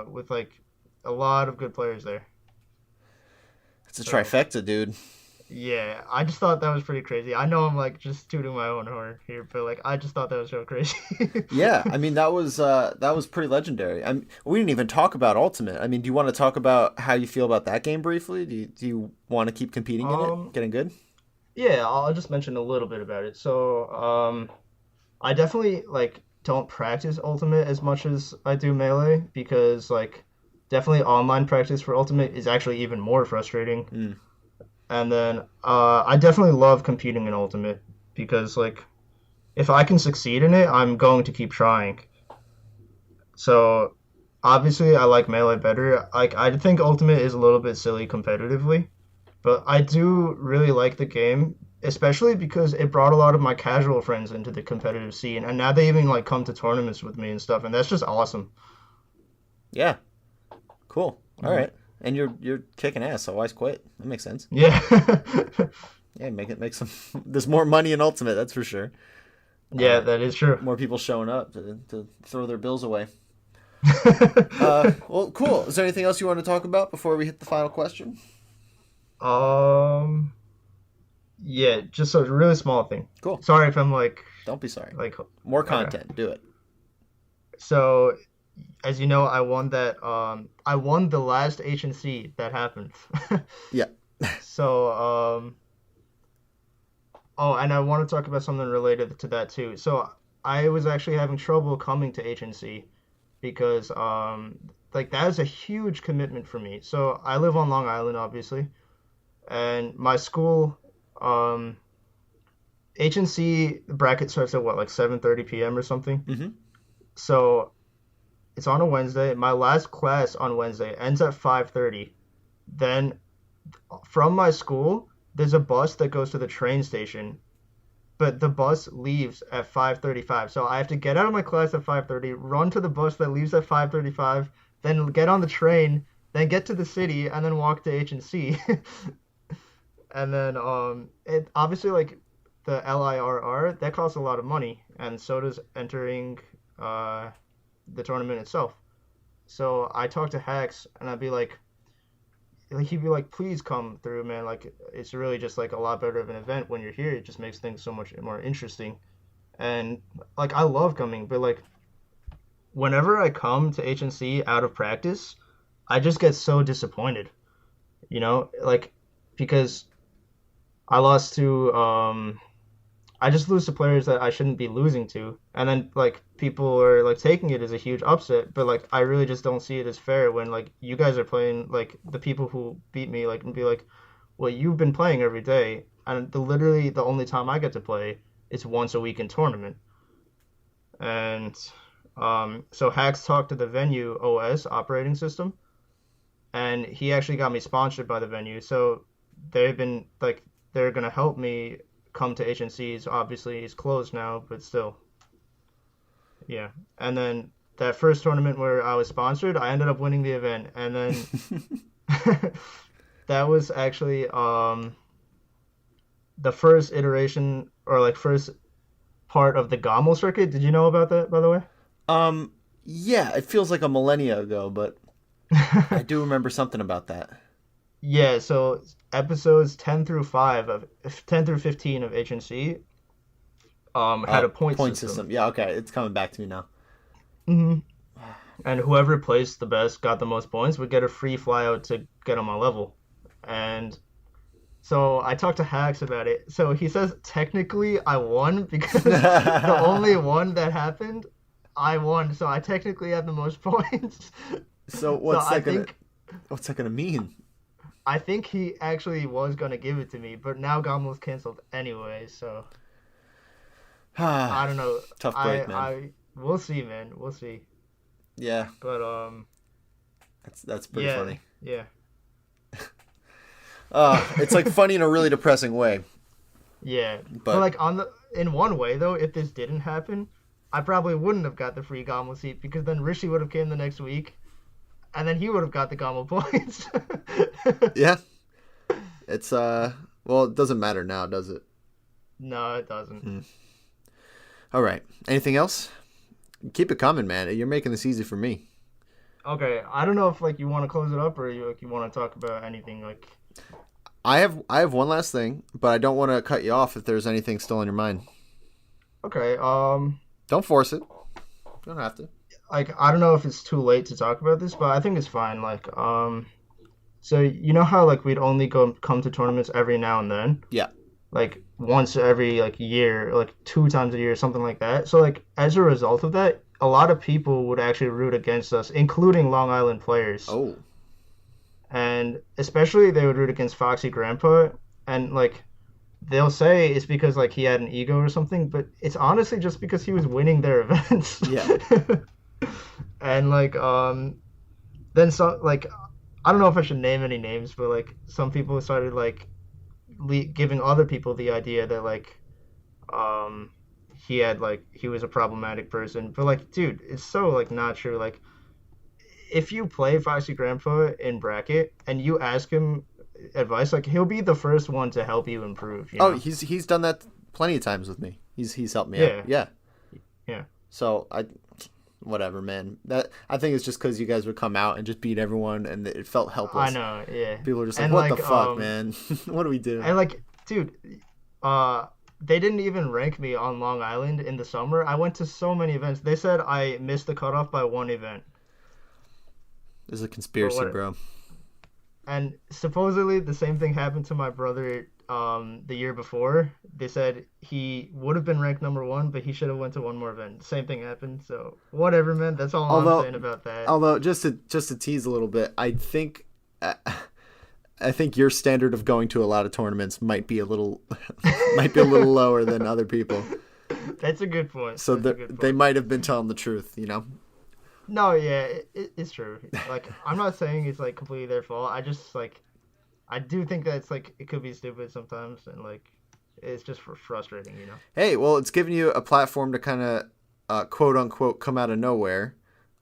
with like a lot of good players there. It's a So trifecta, dude. yeah, I just thought that was pretty crazy. I know I'm like just tooting my own horn here, but like I just thought that was so crazy. Yeah, I mean that was pretty legendary. We didn't even talk about Ultimate. I mean, do you want to talk about how you feel about that game briefly? Do you want to keep competing in it, um, getting good? yeah, I'll just mention a little bit about it. So, I definitely like don't practice Ultimate as much as I do Melee because like definitely online practice for Ultimate is actually even more frustrating. Mm. And then I definitely love competing in Ultimate because like if I can succeed in it, I'm going to keep trying. So obviously I like Melee better. Like I think Ultimate is a little bit silly competitively, but I do really like the game, especially because it brought a lot of my casual friends into the competitive scene, and now they even like come to tournaments with me and stuff, and that's just awesome. Yeah, cool. All Mm. right, and you're kicking ass. So why quit? That makes sense. Yeah. Yeah, make some. There's more money in Ultimate, that's for sure. Yeah, that is true. More people showing up to throw their bills away. Well, cool. Is there anything else you want to talk about before we hit the final question? um, yeah, just a really small thing. Cool. Sorry if I'm Don't be sorry. like More okay. content. Do it. So, as you know, I won the last HNC that happened. Yeah. So, oh, and I want to talk about something related to that too. So I was actually having trouble coming to HNC because like that is a huge commitment for me. So I live on Long Island, obviously, and my school um HNC bracket starts at what, like 7:30 p.m. or something. Mm-hmm. So it's on a Wednesday. My last class on Wednesday ends at 5:30. Then from my school, there's a bus that goes to the train station, but the bus leaves at 5:35. So I have to get out of my class at 5:30, run to the bus that leaves at 5:35, then get on the train, then get to the city, and then walk to H&C. And then it obviously like the LIRR that costs a lot of money, and so does entering the tournament itself. So I talked to Hax, and I'd be like he'd be like, please come through, man. Like it's really just like a lot better of an event when you're here. It just makes things so much more interesting. And like I love coming, but like whenever I come to HNC out of practice, I just get so disappointed. Like because I lost to I just lose to players that I shouldn't be losing to. And then like people are like taking it as a huge upset, but like I really just don't see it as fair when like you guys are playing like the people who beat me like and be like, "Well, you've been playing every day." And literally the only time I get to play is once a week in tournament. And so Hacks talked to the venue OS operating system, and he actually got me sponsored by the venue. So they've been like they're gonna help me come to HNCs. Obviously, it's closed now, but still, yeah. And then that first tournament where I was sponsored, I ended up winning the event, and then that was actually the first iteration or like first part of the Gommel circuit. Did you know about that, by the way? Um, yeah, it feels like a millennia ago, but I do remember something about that. Yeah, so episodes 10 through 5 of 10 through 15 of HNC had a point Point system. system. Yeah, okay, it's coming back to me now. Hmm. And whoever placed the best, got the most points, would get a free flyout to get on my level. And so I talked to Hax about it. So he says technically I won because the only one that happened I won, so I technically have the most points. So So what's that gonna mean? I think he actually was gonna give it to me, but now Gamel's canceled anyway, so I don't know. Tough I break, man. I we'll see, man. We'll see. Yeah, But that's pretty yeah, funny. yeah, It's like funny in a really depressing way. yeah. But But like in one way though, if this didn't happen, I probably wouldn't have got the free Gamel seat because then Rishi would have came the next week, and then he would have got the Gamel points. yeah, it's well, it doesn't matter now, does it? No, it doesn't. All right. Anything else? Keep it coming, man. You're making this easy for me. Okay, I don't know if like you want to close it up or you want to talk about anything like. I have one last thing, but I don't want to cut you off if there's anything still on your mind. Okay, Don't force it. You don't have to. like I don't know if it's too late to talk about this, but I think it's fine. Like, so you know how like we'd only come to tournaments every now and then, Yeah. like once every like year, like 2 times a year, something like that. So like as a result of that, a lot of people would actually root against us, including Long Island players, Oh. and especially they would root against Foxy Grandpa, and like they'll say it's because like he had an ego or something, but it's honestly just because he was winning their events. Yeah. And like then some like I don't know if I should name any names, but like some people started like giving other people the idea that like um he was a problematic person. But like dude, it's so like not true. Like if you play Foxy Grandpa in bracket and you ask him advice, like he'll be the first one to help you improve, you Oh, know? he's done that plenty of times with me. He's helped me out. Yeah. Yeah. Yeah. So whatever, man. That I think it's just because you guys would come out and just beat everyone, and it felt helpless. I know, yeah. People are just like, And "What like the fuck, man? What do we do?" and like dude, they didn't even rank me on Long Island in the summer. I went to so many events. They said I missed the cutoff by one event. There's a conspiracy, what- bro. And supposedly the same thing happened to my brother the year before. They said he would have been ranked number 1, but he should have went to one more event. Same thing happened. So whatever, man. That's all I'm saying about that. Although just to tease a little bit, I think your standard of going to a lot of tournaments might be a little lower than other people. That's a good point. So That's a good point. they might have been telling the truth, you know. No, yeah, it's true. Like, I'm not saying it's like completely their fault. I just like, I do think that it's like it could be stupid sometimes, and like, it's just frustrating, you know. Hey, well, it's giving you a platform to kind of quote unquote come out of nowhere.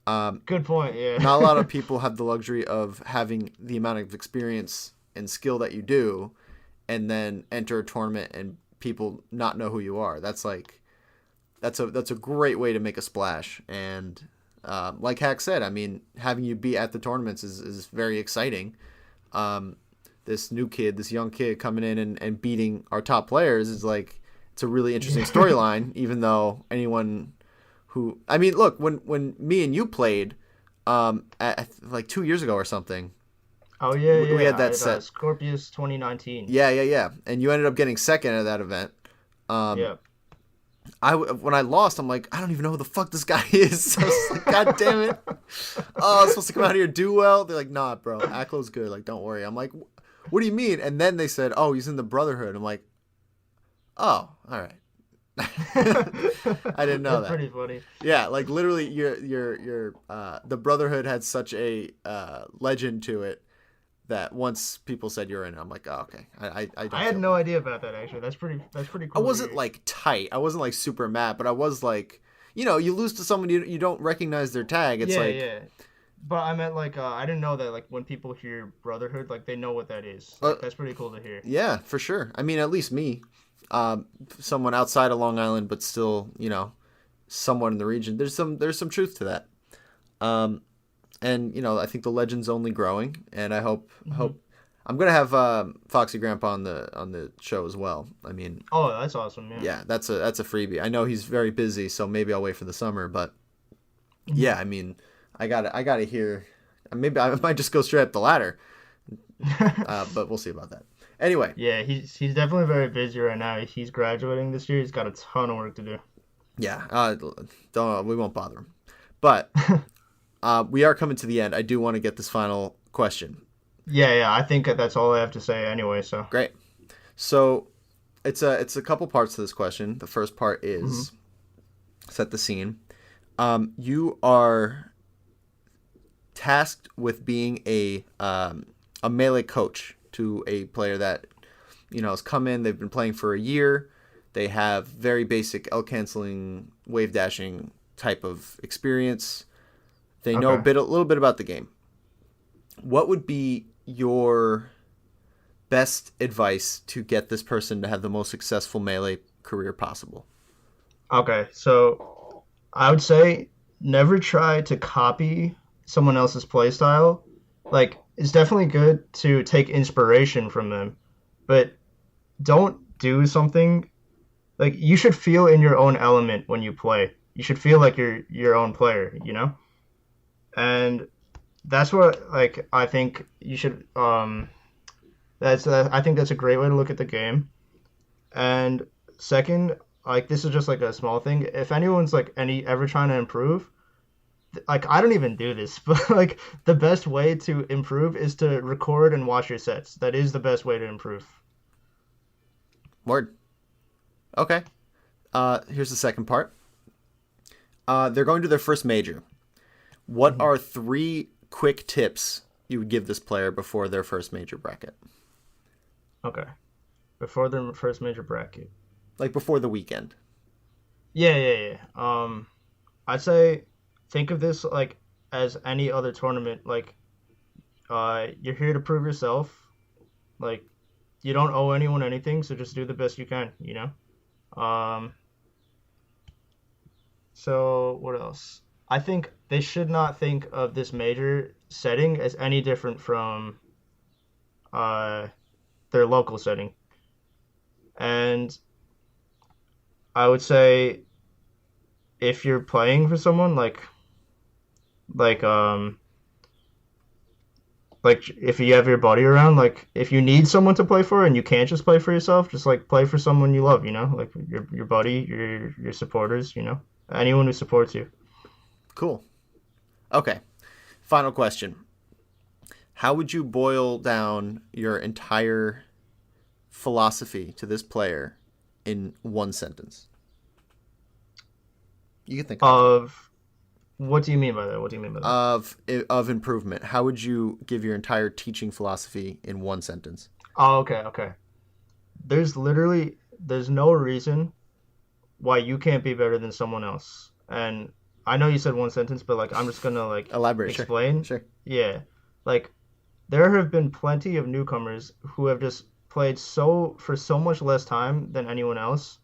Good point. Yeah. Not a lot of people have the luxury of having the amount of experience and skill that you do, and then enter a tournament and people not know who you are. That's a great way to make a splash. And like Hack said, I mean, having you be at the tournaments is very exciting. This young kid coming in and beating our top players is like, it's a really interesting storyline, even though anyone who, I mean, look, when me and you played like 2 years ago or something. Oh yeah, we had that set. Scorpius 2019. Yeah. And you ended up getting second at that event. Yeah. When I lost, I'm like, I don't even know who the fuck this guy is. I was like, God damn it. Oh, I'm supposed to come out here and do well. They're like, nah, bro, Aklo's good. Like, don't worry. I'm like, what do you mean? And then they said, oh, he's in the Brotherhood. I'm like, oh, all right. I didn't know that. Pretty funny. Yeah, like literally, the Brotherhood had such a legend to it that once people said you're in it, I'm like, oh, okay. I had no idea about that actually. That's pretty cool. I wasn't like tight. I wasn't like super mad, but I was like, you know, you lose to someone you don't recognize their tag. It's yeah. But I meant like I didn't know that like when people hear Brotherhood, like they know what that is. Like, that's pretty cool to hear. Yeah, for sure. I mean, at least me, someone outside of Long Island, but still, you know, someone in the region. There's some truth to that. And you know, I think the legend's only growing, and I hope I'm gonna have Foxy Grandpa on the show as well. I mean, oh, that's awesome. Yeah, that's a freebie. I know he's very busy, so maybe I'll wait for the summer. But yeah, I mean, I gotta hear. Maybe I might just go straight up the ladder, but we'll see about that. Anyway, yeah, he's definitely very busy right now. He's graduating this year. He's got a ton of work to do. Yeah, don't, we won't bother him. But we are coming to the end. I do want to get this final question. Yeah, I think that's all I have to say anyway. So Great. So it's a couple parts to this question. The first part is set the scene. You are tasked with being a melee coach to a player that has come in. They've been playing for a year. They have very basic L canceling, wave dashing type of experience. They know a little bit about the game. What would be your best advice to get this person to have the most successful melee career possible? Okay, so I would say never try to copy someone else's playstyle. Like, it's definitely good to take inspiration from them, but don't do something like you should feel in your own element when you play. You should feel like you're your own player, you know? And that's what like I think you should I think that's a great way to look at the game. And second, like this is just like a small thing. If anyone's like ever trying to improve, like I don't even do this, but like the best way to improve is to record and watch your sets. That is the best way to improve. Word. Okay. Here's the second part. They're going to their first major. What are 3 quick tips you would give this player before their first major bracket? Okay. Before their first major bracket. Like before the weekend. Yeah. I'd say think of this like as any other tournament. Like, you're here to prove yourself. Like, you don't owe anyone anything, so just do the best you can, you know? So what else? I think they should not think of this major setting as any different from their local setting. And I would say if you're playing for someone like if you have your buddy around, like if you need someone to play for and you can't just play for yourself, just like play for someone you love, you know, like your buddy, your supporters, you know, anyone who supports you. Cool. Okay. Final question. How would you boil down your entire philosophy to this player in one sentence? You can think of what do you mean by that? What do you mean by that? Of improvement. How would you give your entire teaching philosophy in one sentence? Oh, okay. There's no reason why you can't be better than someone else. And I know you said one sentence, but like I'm just gonna like elaborate. Explain. Sure. Yeah, like there have been plenty of newcomers who have just played for so much less time than anyone else,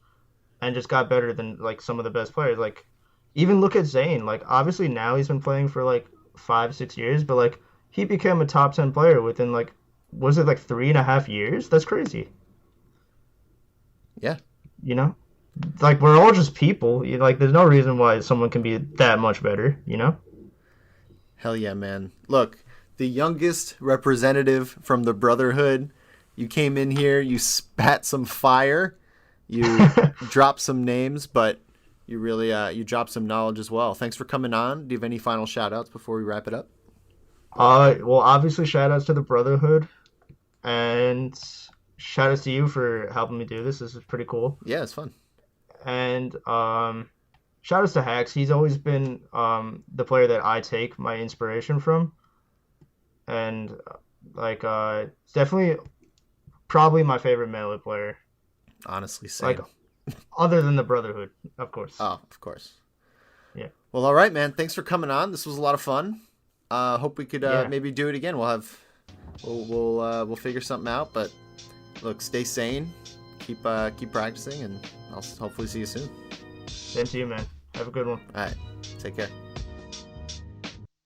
and just got better than like some of the best players. Like even look at Zane. Like obviously now he's been playing for like 5-6 years, but like he became a top 10 player within like was it like 3.5 years? That's crazy. Yeah. You know. Like we're all just people. Like there's no reason why someone can be that much better, you know? Hell yeah, man. Look, the youngest representative from the Brotherhood. You came in here, you spat some fire, you dropped some names, but you really you dropped some knowledge as well. Thanks for coming on. Do you have any final shout outs before we wrap it up? Well, obviously shout outs to the Brotherhood and shout outs to you for helping me do this. This is pretty cool. Yeah, it's fun. And shout outs to Hacks. He's always been the player that I take my inspiration from. And definitely probably my favorite melee player. Honestly, same. Like other than the Brotherhood, of course. Oh, of course. Yeah. Well, all right, man. Thanks for coming on. This was a lot of fun. Hope we could maybe do it again. We'll figure something out. But look, stay sane. Keep practicing, and I'll hopefully see you soon. Same to you, man. Have a good one. All right. Take care.